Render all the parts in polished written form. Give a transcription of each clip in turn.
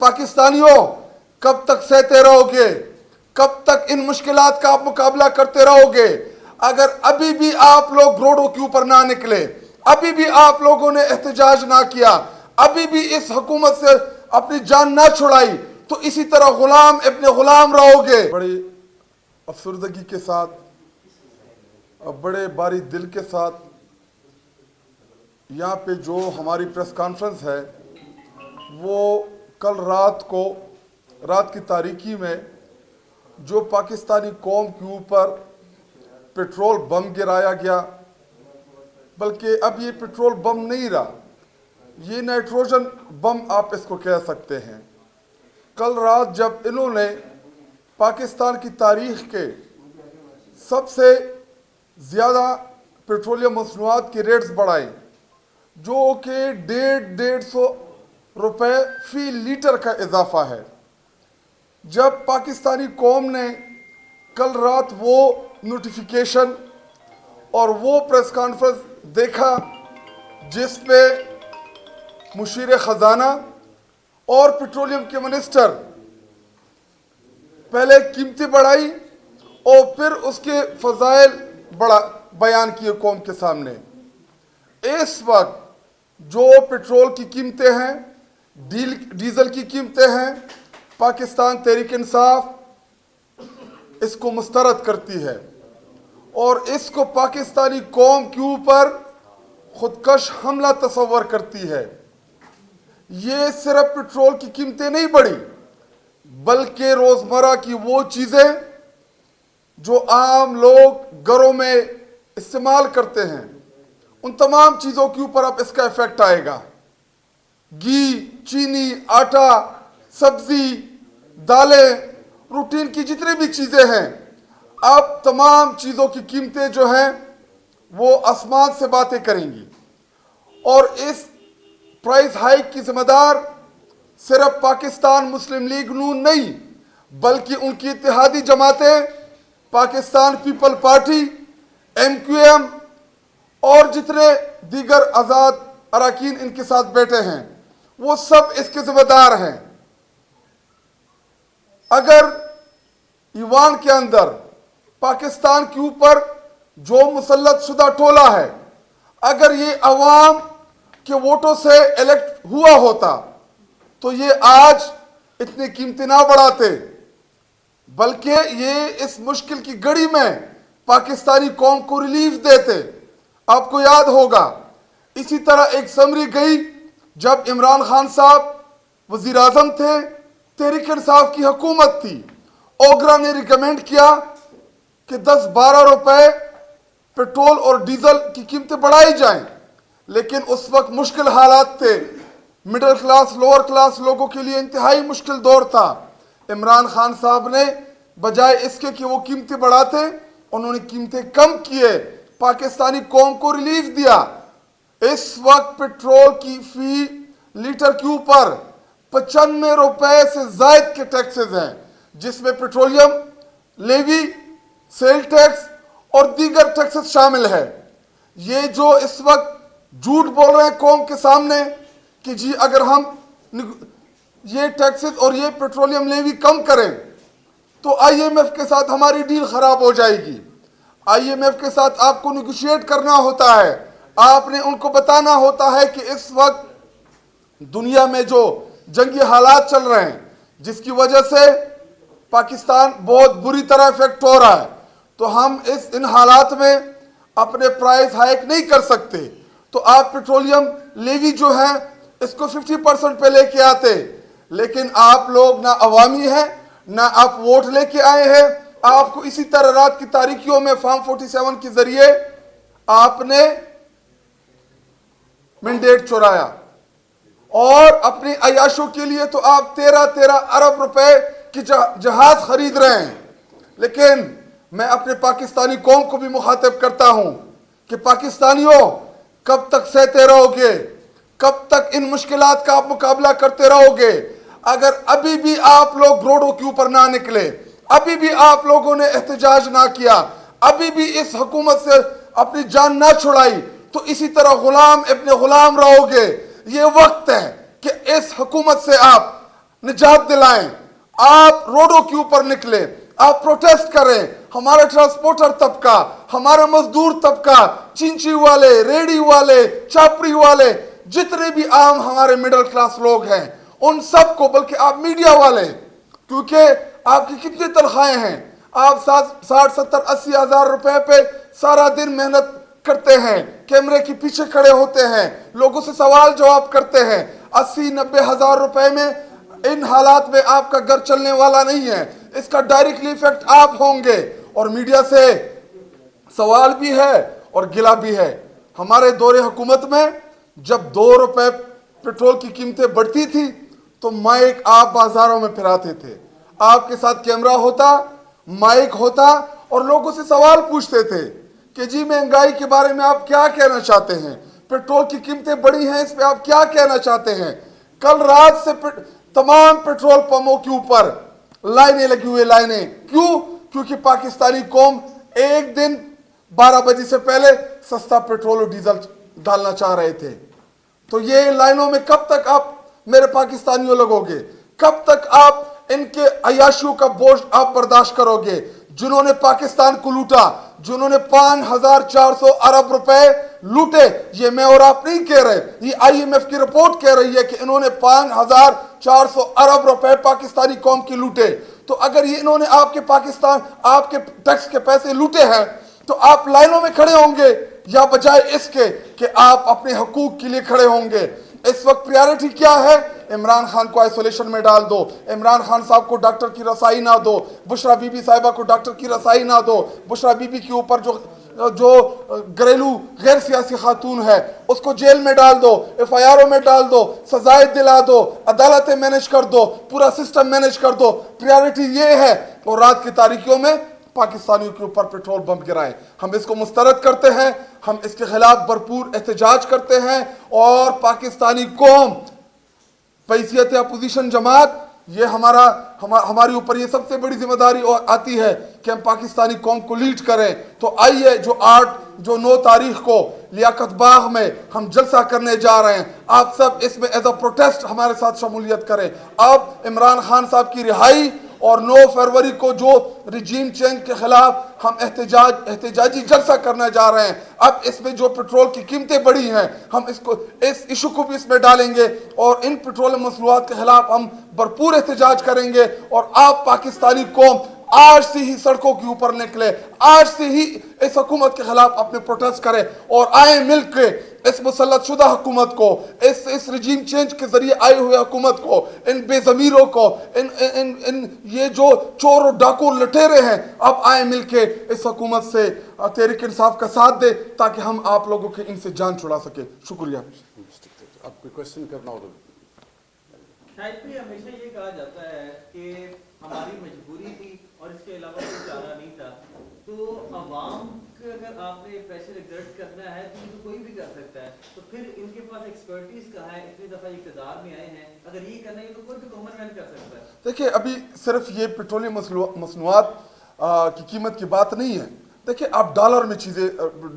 पाकिस्तानियों कब तक सहते रहोगे? कब तक इन मुश्किलात का आप मुकाबला करते रहोगे? अगर अभी भी आप लोग रोडों के ऊपर ना निकले, अभी भी आप लोगों ने एहतजाज ना किया, अभी भी इस हुकूमत से अपनी जान ना छुड़ाई, तो इसी तरह गुलाम अपने गुलाम रहोगे। बड़ी अफसरदगी के साथ, बड़े बारी दिल के साथ यहाँ पे जो हमारी प्रेस कॉन्फ्रेंस है, वो कल रात की तारीकी में जो पाकिस्तानी कौम के ऊपर पेट्रोल बम गिराया गया, बल्कि अब ये पेट्रोल बम नहीं रहा, ये नाइट्रोजन बम आप इसको कह सकते हैं। कल रात जब इन्होंने पाकिस्तान की तारीख के सबसे ज़्यादा पेट्रोलियम मसनूआत के रेट्स बढ़ाए, जो कि 150 रुपये फी लीटर का इजाफा है, जब पाकिस्तानी कौम ने कल रात वो नोटिफिकेशन और वो प्रेस कॉन्फ्रेंस देखा जिसपे मुशीर ख़जाना और पेट्रोलियम के मिनिस्टर पहले कीमतें बढ़ाई और फिर उसके फ़ज़ाइल बयान किए कौम के सामने। इस वक्त जो पेट्रोल की कीमतें हैं, डीजल की कीमतें हैं, पाकिस्तान तहरीक इंसाफ इसको मुस्तरद करती है और इसको पाकिस्तानी कौम के ऊपर खुदकश हमला तस्वर करती है। ये सिर्फ पेट्रोल की कीमतें नहीं बढ़ी, बल्कि रोज़मर्रा की वो चीज़ें जो आम लोग घरों में इस्तेमाल करते हैं, उन तमाम चीज़ों के ऊपर अब इसका इफेक्ट आएगा। घी, चीनी, आटा, सब्जी, दालें, रूटीन की जितनी भी चीज़ें हैं, अब तमाम चीज़ों की कीमतें जो हैं वो आसमान से बातें करेंगी। और इस प्राइस हाइक की जिम्मेदार सिर्फ पाकिस्तान मुस्लिम लीग नून नहीं, बल्कि उनकी इत्तेहादी जमातें, पाकिस्तान पीपल पार्टी, MQM और जितने दीगर आज़ाद अरकान इनके साथ बैठे हैं, वो सब इसके जिम्मेदार हैं। अगर ईवान के अंदर पाकिस्तान के ऊपर जो मुसल्लत शुदा टोला है, अगर ये अवाम के वोटों से इलेक्ट हुआ होता तो ये आज इतनी कीमतें ना बढ़ाते, बल्कि ये इस मुश्किल की घड़ी में पाकिस्तानी कौम को रिलीफ देते। आपको याद होगा, इसी तरह एक समरी गई जब इमरान खान साहब वज़ीर आज़म थे, तहरीक इंसाफ की हुकूमत थी, ओगरा ने रिकमेंड किया कि 10-12 रुपए पेट्रोल और डीजल की कीमतें बढ़ाई जाएं, लेकिन उस वक्त मुश्किल हालात थे, मिडिल क्लास लोअर क्लास लोगों के लिए इंतहाई मुश्किल दौर था। इमरान खान साहब ने बजाय इसके कि वो कीमतें बढ़ाते, उन्होंने कीमतें कम किए, पाकिस्तानी कौम को रिलीफ दिया। इस वक्त पेट्रोल की फी लीटर के ऊपर 95 रुपए से जायद के टैक्सेस हैं, जिसमें पेट्रोलियम लेवी, सेल टैक्स और दीगर टैक्सेस शामिल है। ये जो इस वक्त झूठ बोल रहे हैं कौम के सामने कि जी अगर हम ये टैक्सेस और ये पेट्रोलियम लेवी कम करें तो IMF के साथ हमारी डील खराब हो जाएगी। IMF के साथ आपको निगोशिएट करना होता है, आपने उनको बताना होता है कि इस वक्त दुनिया में जो जंगी हालात चल रहे हैं, जिसकी वजह से पाकिस्तान बहुत बुरी तरह इफेक्ट हो रहा है, तो हम इन हालात में अपने प्राइस हाइक नहीं कर सकते। तो आप पेट्रोलियम लेवी जो है इसको 50% पे लेके आते, लेकिन आप लोग ना अवामी हैं, ना आप वोट लेके आए हैं। आपको इसी तरह रात की तारीखियों में फॉर्म 47 के जरिए आपने मैंडेट चुराया और अपनी अयाशों के लिए तो आप 13 अरब रुपए की जहाज खरीद रहे हैं। लेकिन मैं अपने पाकिस्तानी कौम को भी मुखातिब करता हूं कि पाकिस्तानियों कब तक सहते रहोगे? कब तक इन मुश्किलात का आप मुकाबला करते रहोगे? अगर अभी भी आप लोग रोडों के ऊपर ना निकले, अभी भी आप लोगों ने एहतजाज ना किया, अभी भी इस हुकूमत से अपनी जान ना छुड़ाई, तो इसी तरह गुलाम अपने गुलाम रहोगे। ये वक्त है कि इस हुकूमत से आप निजात दिलाएं, आप रोडों के ऊपर निकले, आप प्रोटेस्ट करें। हमारा ट्रांसपोर्टर तबका, हमारा मजदूर तबका, चिंची वाले, रेडी वाले, चापड़ी वाले, जितने भी आम हमारे मिडिल क्लास लोग हैं, उन सबको, बल्कि आप मीडिया वाले, क्योंकि आपकी कितनी तनख्वाहें हैं, आप 60-70-80 हज़ार रुपए पे सारा दिन मेहनत करते हैं, कैमरे के पीछे खड़े होते हैं, लोगों से सवाल जवाब करते हैं। 80-90 हज़ार रुपए में इन हालात में आपका घर चलने वाला नहीं है, इसका डायरेक्टली इफेक्ट आप होंगे। और मीडिया से सवाल भी है और गिला भी है। हमारे दौरे हुकूमत में जब 2 रुपए पेट्रोल की कीमतें बढ़ती थी तो माइक आप बाजारों में फिराते थे, आपके साथ कैमरा होता, माइक होता और लोगों से सवाल पूछते थे कि जी महंगाई के बारे में आप क्या कहना चाहते हैं, पेट्रोल की कीमतें बढ़ी हैं, इस पे आप क्या कहना चाहते हैं। कल रात से तमाम पेट्रोल पंपों के ऊपर लाइनें लगी हुई, लाइनें क्यों? क्योंकि पाकिस्तानी कौम एक दिन 12 बजे से पहले सस्ता पेट्रोल और डीजल डालना चाह रहे थे। तो ये लाइनों में कब तक आप मेरे पाकिस्तानियों लगोगे? कब तक आप इनके अयाशियों का बोझ आप बर्दाश्त करोगे? जिन्होंने पाकिस्तान को लूटा, जिन्होंने 5,400 अरब रुपए लूटे, ये मैं और आप नहीं कह रहे, ये IMF की रिपोर्ट कह रही है कि इन्होंने 5,400 अरब रुपए पाकिस्तानी कौम के लूटे। तो अगर ये इन्होंने आपके टैक्स के पैसे लूटे हैं तो आप लाइनों में खड़े होंगे या बजाय इसके कि आप अपने हकूक के लिए खड़े होंगे? इस वक्त प्रायोरिटी क्या है? इमरान खान को आइसोलेशन में डाल दो, इमरान खान साहब को डॉक्टर की रसाई ना दो, बुशरा बीबी साहिबा को डॉक्टर की रसाई ना दो, बुशरा बीबी के ऊपर जो घरेलू गैर सियासी खातून है उसको जेल में डाल दो, FIR में डाल दो, सजाएं दिला दो, अदालतें मैनेज कर दो, पूरा सिस्टम मैनेज कर दो। प्रायोरिटी ये है। और रात की तारीखियों में पाकिस्तानियों के ऊपर पेट्रोल बम गिराए। हम इसको मुस्तरद करते हैं, हम इसके खिलाफ भरपूर एहतजाज करते हैं। और पाकिस्तानी कौम पैसियत अपोजिशन जमात, ये हमारी ऊपर ये सबसे बड़ी जिम्मेदारी और आती है कि हम पाकिस्तानी कौम को लीड करें। तो आइए जो 9 तारीख को लियाकत बाग में हम जलसा करने जा रहे हैं, आप सब इसमें एज अ प्रोटेस्ट हमारे साथ शमूलियत करें। अब इमरान खान साहब की रिहाई और 9 फरवरी को जो रिजीम चेंज के खिलाफ हम एहतजाजी जलसा करने जा रहे हैं, अब इसमें जो पेट्रोल की कीमतें बढ़ी हैं, हम इस इशू को भी इसमें डालेंगे और इन पेट्रोल मसलूआत के खिलाफ हम भरपूर एहतजाज करेंगे। और आप पाकिस्तानी कौम आज से ही सड़कों के ऊपर निकले, आज से ही इस हुकूमत के खिलाफ अपने प्रोटेस्ट करें और आए मिलके इस मुसल्लत शुदा हुकूमत को, इस रिजीम चेंज के जरिए आई हुई हुकूमत को, इन बेजमीरों को, इन ये जो चोर और डाकू लुटेरे हैं, अब आए मिलके इस हुकूमत से तहरीक इंसाफ का साथ दे ताकि हम आप लोगों के इनसे जान छुड़ा सके। शुक्रिया। आपको क्वेश्चन करना हो तो हमेशा ये कहा जाता है कि हमारी मजबूरी थी और इसके अलावा कोई चारा नहीं था। तो अवाम के अगर आपने प्रेशर एक्सर्ट करना है तो कोई भी कर सकता है, तो फिर इनके पास एक्सपर्टीज कहाँ है? इतनी दफा इक़्तिदार में आए हैं, अगर ये करना है तो कोई भी कॉमन मैन कर सकता है। देखिए, अभी सिर्फ ये पेट्रोलियम मसनूआत की कीमत की बात नहीं है। देखिए, आप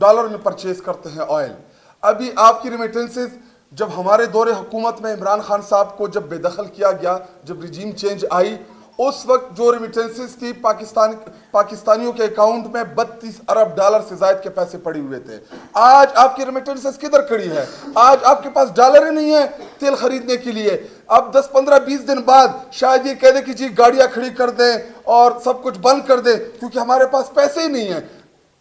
डॉलर में परचेज करते हैं ऑयल। अभी आपकी रेमिटेंसेस, जब हमारे दौरे हुकूमत में इमरान खान साहब को जब बेदखल किया गया, जब रिजीम चेंज आई, उस वक्त जो रेमिटेंसेस थी पाकिस्तानियों के अकाउंट में 32 अरब डॉलर से ज्यादा के पैसे पड़े हुए थे। आज आपकी रेमिटेंसेस किधर खड़ी है? आज आपके पास डॉलर ही नहीं है तेल खरीदने के लिए। अब 10, 15, 20 दिन बाद शायद ये कह दे कि जी गाड़ियां खड़ी कर दें और सब कुछ बंद कर दें, क्योंकि हमारे पास पैसे ही नहीं है।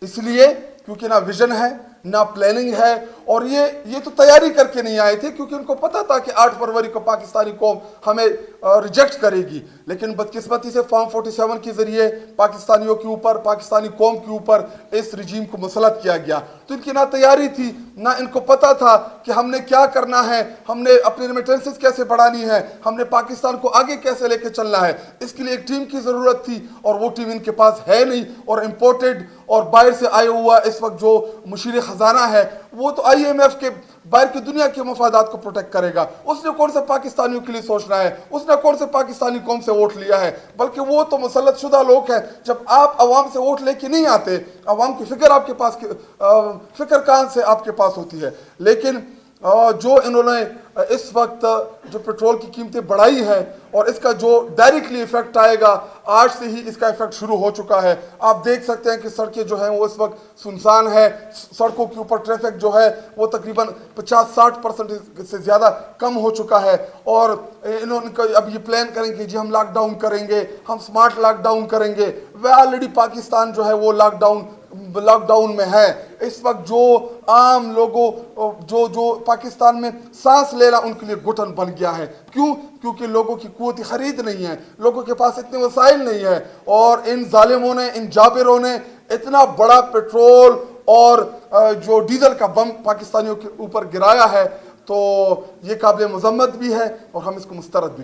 इसलिए क्योंकि ना विजन है, ना प्लानिंग है, और ये तो तैयारी करके नहीं आए थे, क्योंकि उनको पता था कि 8 फरवरी को पाकिस्तानी कौम हमें रिजेक्ट करेगी। लेकिन बदकिस्मती से फॉर्म 47 के जरिए पाकिस्तानियों के ऊपर, पाकिस्तानी कौम के ऊपर इस रिजीम को मुसलत किया गया। तो इनकी ना तैयारी थी, ना इनको पता था कि हमने क्या करना है, हमने अपनी रेमिटेंसेस कैसे बढ़ानी है, हमने पाकिस्तान को आगे कैसे लेके चलना है। इसके लिए एक टीम की ज़रूरत थी और वो टीम इनके पास है नहीं। और इम्पोर्टेड और बाहर से आया हुआ इस वक्त जो मुशीर खजाना है, वो तो IMF के बाहर की दुनिया के मफादात को प्रोटेक्ट करेगा। उसने कौन से पाकिस्तानियों के लिए सोचना है? उसने कौन से पाकिस्तानी कौम से वोट लिया है? बल्कि वो तो मुसल्लत शुदा लोग हैं। जब आप अवाम से वोट लेके नहीं आते, अवाम की फिक्र आपके पास, फिक्र कहाँ से आपके पास होती है? लेकिन जो इन्होंने इस वक्त जो पेट्रोल की कीमतें बढ़ाई हैं और इसका जो डायरेक्टली इफेक्ट आएगा, आज से ही इसका इफेक्ट शुरू हो चुका है। आप देख सकते हैं कि सड़कें जो हैं वो इस वक्त सुनसान है, सड़कों के ऊपर ट्रैफिक जो है वो तकरीबन 50-60% से ज़्यादा कम हो चुका है। और इन्होंने अब ये प्लान करेंगे जी हम लॉकडाउन करेंगे, हम स्मार्ट लॉकडाउन करेंगे। वह ऑलरेडी पाकिस्तान जो है वो लॉकडाउन में है। इस वक्त जो आम लोगों जो पाकिस्तान में सांस लेना उनके लिए घुटन बन गया है। क्यों? क्योंकि लोगों की क़ुव्वत खरीद नहीं है, लोगों के पास इतने वसाइल नहीं है। और इन जालिमों ने, इन जाबिरों ने इतना बड़ा पेट्रोल और जो डीजल का बम पाकिस्तानियों के ऊपर गिराया है, तो ये काबिल मज़म्मत भी है और हम इसको मुस्तरद भी करते हैं।